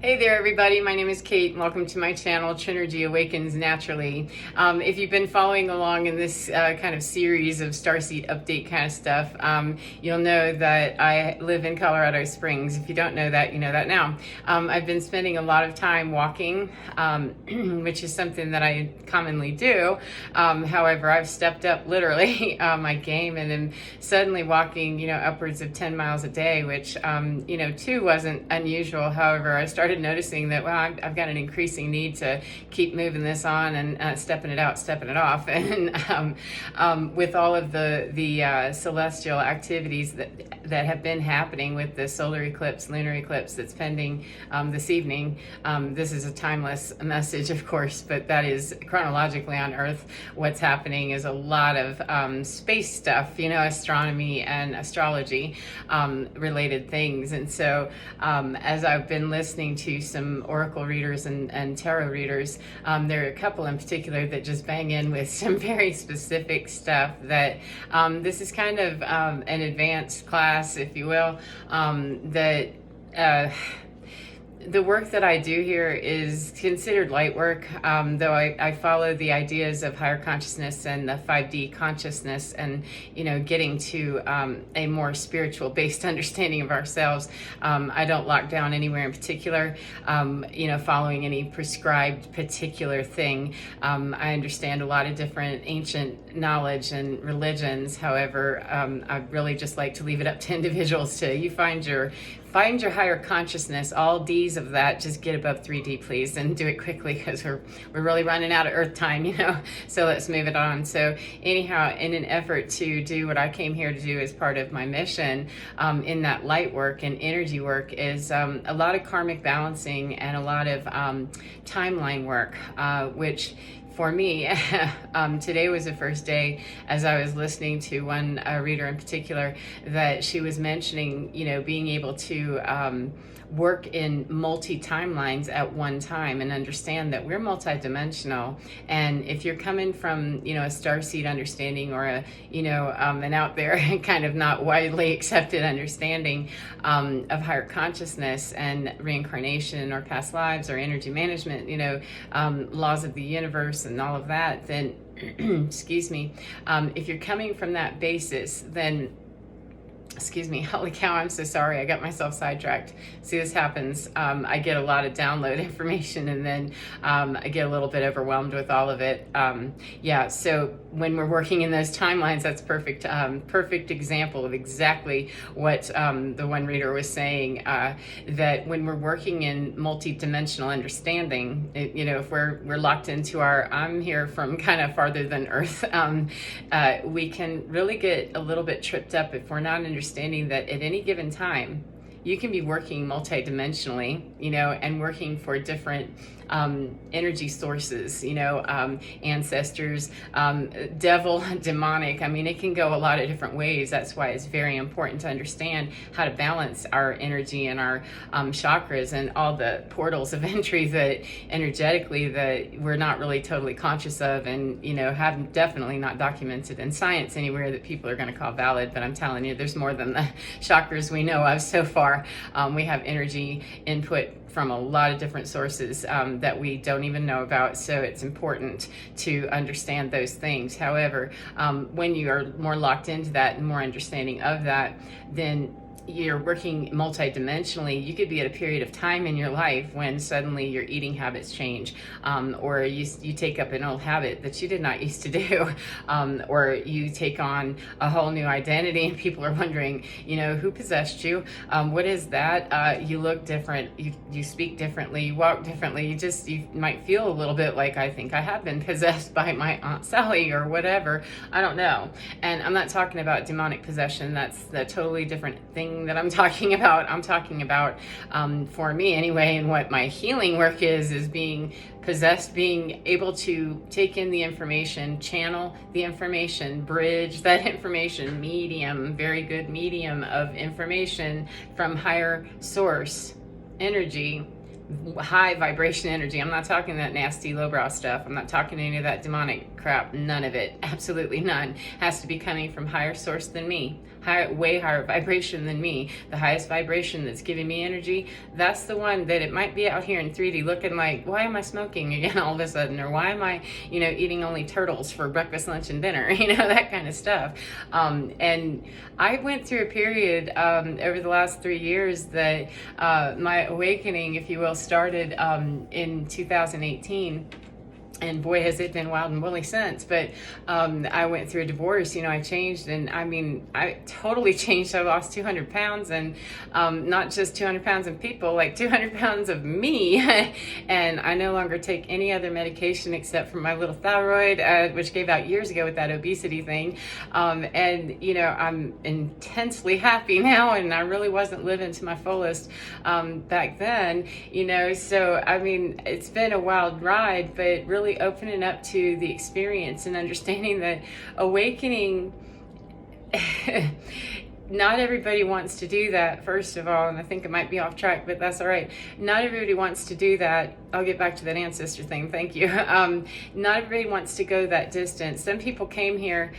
Hey there everybody, my name is Kate and welcome to my channel, Trinergy Awakens Naturally. If you've been following along in this kind of series of starseed update kind of stuff, you'll know that I live in Colorado Springs. If you don't know that, you know that now. I've been spending a lot of time walking, which is something that I commonly do. However, I've stepped up literally my game and am suddenly walking, upwards of 10 miles a day, which, 2 wasn't unusual. However, I started noticing that, well, I've got an increasing need to keep moving this on and stepping it out, stepping it off. And with all of the celestial activities that have been happening with the solar eclipse, lunar eclipse that's pending this evening, this is a timeless message, of course, but that is chronologically on Earth. What's happening is a lot of space stuff, astronomy and astrology related things. And so as I've been listening to some oracle readers and tarot readers, there are a couple in particular that just bang in with some very specific stuff that this is kind of an advanced class, if you will, that the work that I do here is considered light work, though I follow the ideas of higher consciousness and the 5D consciousness and, getting to a more spiritual based understanding of ourselves. I don't lock down anywhere in particular, following any prescribed particular thing. I understand a lot of different ancient knowledge and religions. However, I really just like to leave it up to individuals to find your higher consciousness. All D's of that, just get above 3D, please, and do it quickly because we're really running out of Earth time, so let's move it on. So anyhow, in an effort to do what I came here to do as part of my mission in that light work and energy work is a lot of karmic balancing and a lot of timeline work, which for me, today was the first day as I was listening to one reader in particular that she was mentioning, being able to work in multi-timelines at one time and understand that we're multidimensional. And if you're coming from, a starseed understanding or an out there kind of not widely accepted understanding of higher consciousness and reincarnation or past lives or energy management, laws of the universe and all of that, then, excuse me, if you're coming from that basis, then excuse me, holy cow, I'm so sorry. I got myself sidetracked. See, this happens. I get a lot of download information and then I get a little bit overwhelmed with all of it. So when we're working in those timelines, that's perfect example of exactly what the one reader was saying, that when we're working in multi-dimensional understanding, if we're locked into I'm here from kind of farther than Earth, we can really get a little bit tripped up if we're not understanding that at any given time you can be working multidimensionally, and working for different energy sources, ancestors, devil, demonic. I mean, it can go a lot of different ways. That's why it's very important to understand how to balance our energy and our chakras and all the portals of entry that energetically that we're not really totally conscious of and, have definitely not documented in science anywhere that people are going to call valid. But I'm telling you, there's more than the chakras we know of so far. We have energy input from a lot of different sources that we don't even know about, so it's important to understand those things. However, when you are more locked into that and more understanding of that, then you're working multidimensionally. You could be at a period of time in your life when suddenly your eating habits change, or you take up an old habit that you did not used to do, or you take on a whole new identity and people are wondering, who possessed you? What is that? You look different, you speak differently, you walk differently, you might feel a little bit like, I think I have been possessed by my Aunt Sally or whatever. I don't know. And I'm not talking about demonic possession. That's a totally different thing that I'm talking about. I'm talking about, for me anyway, and what my healing work is being possessed, being able to take in the information, channel the information, bridge that information, very good medium of information from higher source energy, high vibration energy. I'm not talking that nasty lowbrow stuff. I'm not talking any of that demonic crap. None of it. Absolutely none. Has to be coming from higher source than me, way higher vibration than me, the highest vibration that's giving me energy, that's the one that it might be out here in 3D looking like, why am I smoking again all of a sudden? Or why am I, eating only turtles for breakfast, lunch, and dinner? That kind of stuff. And I went through a period over the last 3 years that my awakening, if you will, started in 2018. And boy, has it been wild and woolly since. But I went through a divorce. I changed, and I totally changed. I lost 200 pounds, and not just 200 pounds of people, like 200 pounds of me. And I no longer take any other medication except for my little thyroid, which gave out years ago with that obesity thing. And I'm intensely happy now, and I really wasn't living to my fullest back then. So it's been a wild ride, but really opening up to the experience and understanding that awakening, not everybody wants to do that, first of all, and I think it might be off track, but that's all right. Not everybody wants to do that. I'll get back to that ancestor thing, thank you. Not everybody wants to go that distance. Some people came here,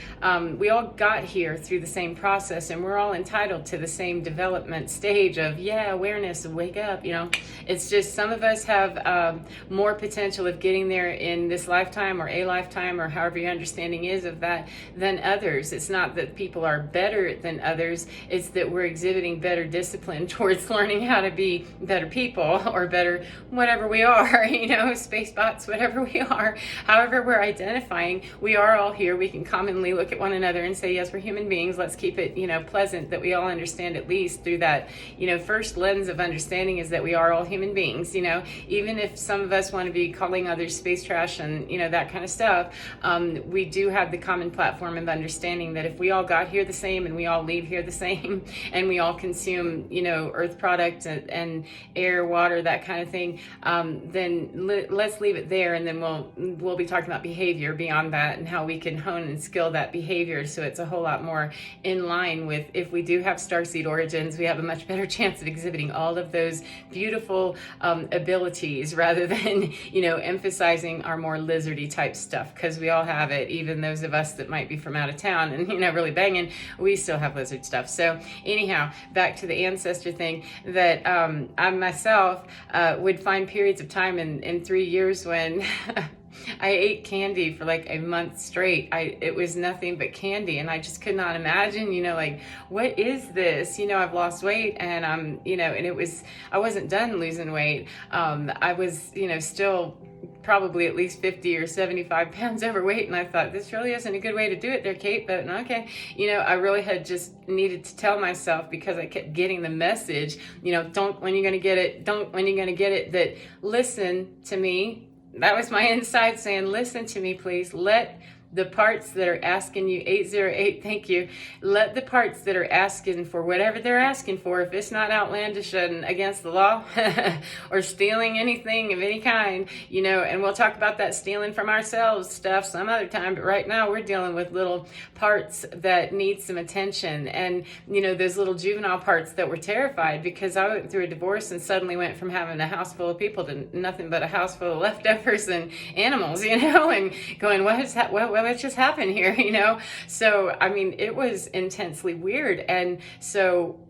we all got here through the same process, and we're all entitled to the same development stage of, awareness, wake up, It's just some of us have more potential of getting there in this lifetime or a lifetime, or however your understanding is of that, than others. It's not that people are better than others, it's that we're exhibiting better discipline towards learning how to be better people, or better whatever we are, space bots, whatever we are, however we're identifying. We are all here. We can commonly look at one another and say, yes, we're human beings. Let's keep it, pleasant, that we all understand, at least through that, first lens of understanding, is that we are all human beings. Even if some of us want to be calling others space trash and, that kind of stuff, we do have the common platform of understanding that if we all got here the same, and we all leave here the same, and we all consume, earth products and air, water, that kind of thing, then let's leave it there, and then we'll be talking about behavior beyond that, and how we can hone and skill that behavior so it's a whole lot more in line with, if we do have starseed origins, we have a much better chance of exhibiting all of those beautiful abilities, rather than emphasizing our more lizardy type stuff, because we all have it. Even those of us that might be from out of town and really banging, we still have lizard stuff. So anyhow, back to the ancestor thing, that I myself would find periods of time in 3 years when I ate candy for like a month straight. It was nothing but candy, and I just could not imagine, what is this? I've lost weight, and and I wasn't done losing weight. I was, still probably at least 50 or 75 pounds overweight, and I thought, this really isn't a good way to do it there, Kate, but okay. I really had just needed to tell myself, because I kept getting the message, don't, when you're going to get it, don't, when you're going to get it, that listen to me. That was my inside saying, listen to me, please. Let the parts that are asking you, 808, thank you. Let the parts that are asking for whatever they're asking for, if it's not outlandish and against the law or stealing anything of any kind, and we'll talk about that stealing from ourselves stuff some other time, but right now we're dealing with little parts that need some attention, and those little juvenile parts that were terrified, because I went through a divorce and suddenly went from having a house full of people to nothing but a house full of leftovers and animals, and going, what just happened here, So, it was intensely weird. And so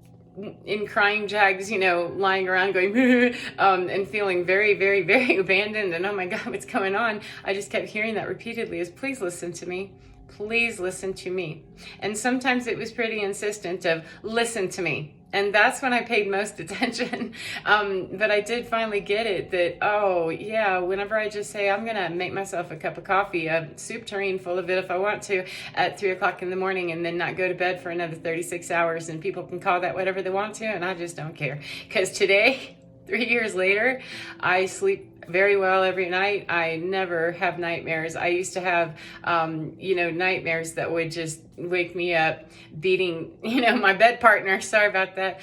in crying jags, lying around going, and feeling very, very, very abandoned, and oh my God, what's going on? I just kept hearing that repeatedly, is please listen to me. Please listen to me. And sometimes it was pretty insistent of listen to me. And that's when I paid most attention. But I did finally get it that, whenever I just say, I'm going to make myself a cup of coffee, a soup tureen full of it if I want to, at 3 o'clock in the morning, and then not go to bed for another 36 hours, and people can call that whatever they want to, and I just don't care. Because today, 3 years later, I sleep very well every night. I never have nightmares. I used to have, nightmares that would just wake me up beating, my bed partner. Sorry about that.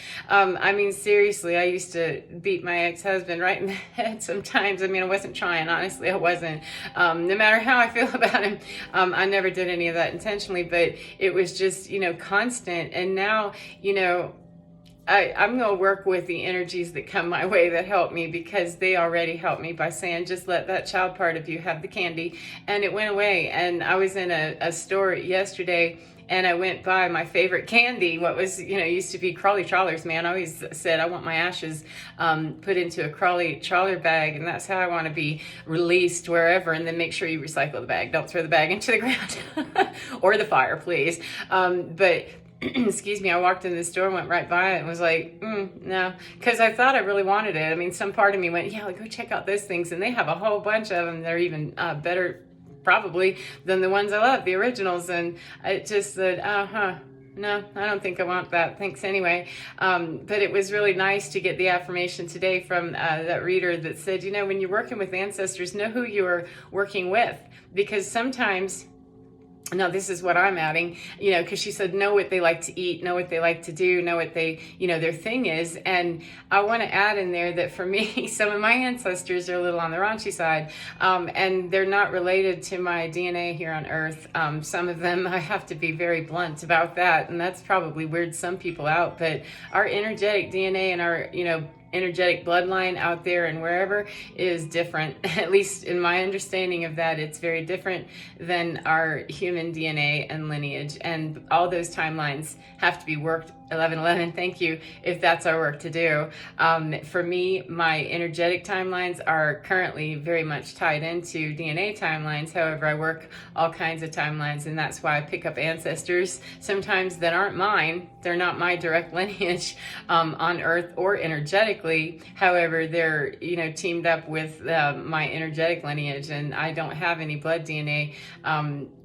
Seriously, I used to beat my ex-husband right in the head sometimes. I wasn't trying. Honestly, I wasn't. No matter how I feel about him, I never did any of that intentionally, but it was just, constant. And now, I'm going to work with the energies that come my way that help me, because they already helped me by saying, just let that child part of you have the candy. And it went away. And I was in a store yesterday, and I went by my favorite candy, what was, used to be Crawley Trawlers, man. I always said I want my ashes put into a Crawley Trawler bag, and that's how I want to be released wherever, and then make sure you recycle the bag. Don't throw the bag into the ground or the fire, please. But excuse me, I walked in the store and went right by it and was like, no, because I thought I really wanted it. I mean, some part of me went, yeah, go check out those things, and they have a whole bunch of them. They're even better probably than the ones I love, the originals. And I just said, no, I don't think I want that. Thanks anyway. But it was really nice to get the affirmation today from that reader that said, when you're working with ancestors, know who you're working with, because sometimes, now this is what I'm adding, because she said, know what they like to eat, know what they like to do, know what they, their thing is. And I want to add in there that for me, some of my ancestors are a little on the raunchy side, and they're not related to my DNA here on Earth. Some of them, I have to be very blunt about that, and that's probably weird some people out, but our energetic DNA and our, energetic bloodline out there and wherever is different. At least in my understanding of that, it's very different than our human DNA and lineage. And all those timelines have to be worked 1111, thank you, if that's our work to do. For me, my energetic timelines are currently very much tied into DNA timelines. However, I work all kinds of timelines, and that's why I pick up ancestors sometimes that aren't mine. They're not my direct lineage on Earth or energetically. However, they're teamed up with my energetic lineage, and I don't have any blood DNA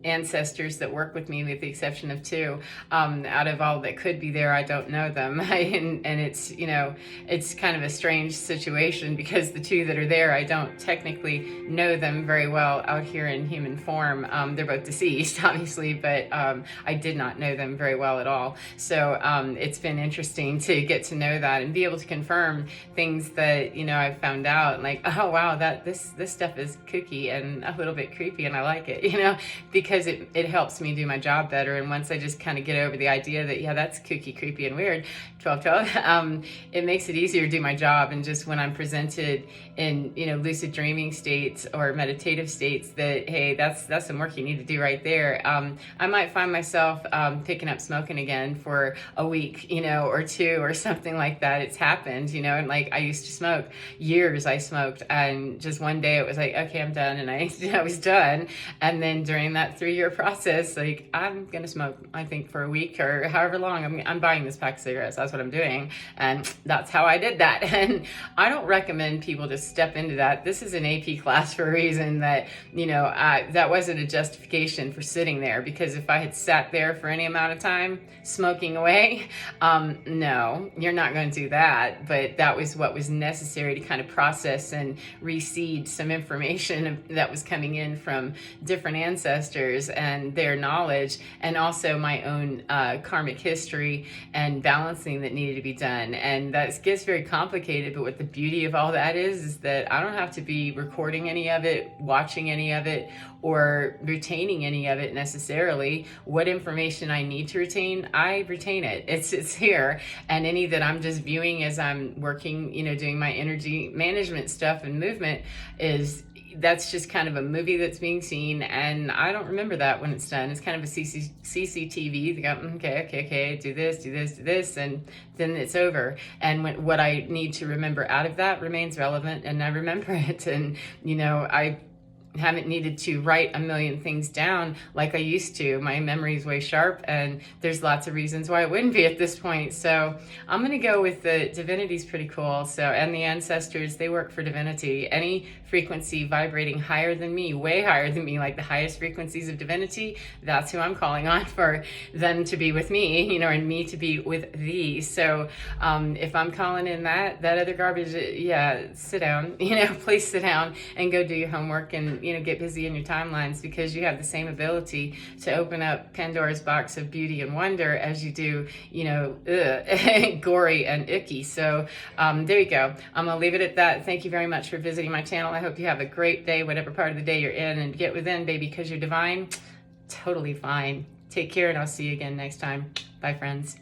ancestors that work with me, with the exception of 2. Out of all that could be there, I don't know them. And it's, it's kind of a strange situation, because the 2 that are there, I don't technically know them very well out here in human form. They're both deceased, obviously, but I did not know them very well at all. So it's been interesting to get to know that and be able to confirm things that, I've found out, like, oh, wow, this stuff is kooky and a little bit creepy, and I like it, because it helps me do my job better. And once I just kind of get over the idea that, yeah, that's kooky, creepy, and weird, 1212, it makes it easier to do my job. And just when I'm presented in, lucid dreaming states or meditative states, that, hey, that's some work you need to do right there. I might find myself picking up smoking again for a week, or 2 or something like that. It's happened, and like I used to smoke years. I smoked, and just one day it was like, okay, I'm done, and I was done. And then during that 3-year process, like, I'm gonna smoke, I think, for a week or however long. I'm buying this pack of cigarettes. That's what I'm doing, and that's how I did that. And I don't recommend people just step into that. This is an AP class for a reason. That that wasn't a justification for sitting there, because if I had sat there for any amount of time smoking away, no, you're not going to do that. But that was what was necessary to kind of process and reseed some information that was coming in from different ancestors and their knowledge, and also my own karmic history and balancing that needed to be done. And that gets very complicated, but what the beauty of all that is that I don't have to be recording any of it, watching any of it, or retaining any of it necessarily. What information I need to retain, I retain it. It's here. And any that I'm just viewing as I'm working, doing my energy management stuff and movement, that's just kind of a movie that's being seen, and I don't remember that when it's done. It's kind of a CCTV. They go, okay, do this, and then it's over. And what I need to remember out of that remains relevant, and I remember it. And, I haven't needed to write a million things down like I used to. My memory is way sharp, and there's lots of reasons why it wouldn't be at this point. So I'm going to go with the divinity's pretty cool. So, and the ancestors, they work for divinity. Any frequency vibrating higher than me, way higher than me, like the highest frequencies of divinity, that's who I'm calling on for them to be with me, and me to be with thee. So if I'm calling in that other garbage, yeah, sit down, please sit down and go do your homework, and get busy in your timelines, because you have the same ability to open up Pandora's box of beauty and wonder as you do, gory and icky. So there you go. I'm gonna leave it at that. Thank you very much for visiting my channel. I hope you have a great day, whatever part of the day you're in, and get within, baby, because you're divine. Totally fine. Take care, and I'll see you again next time. Bye, friends.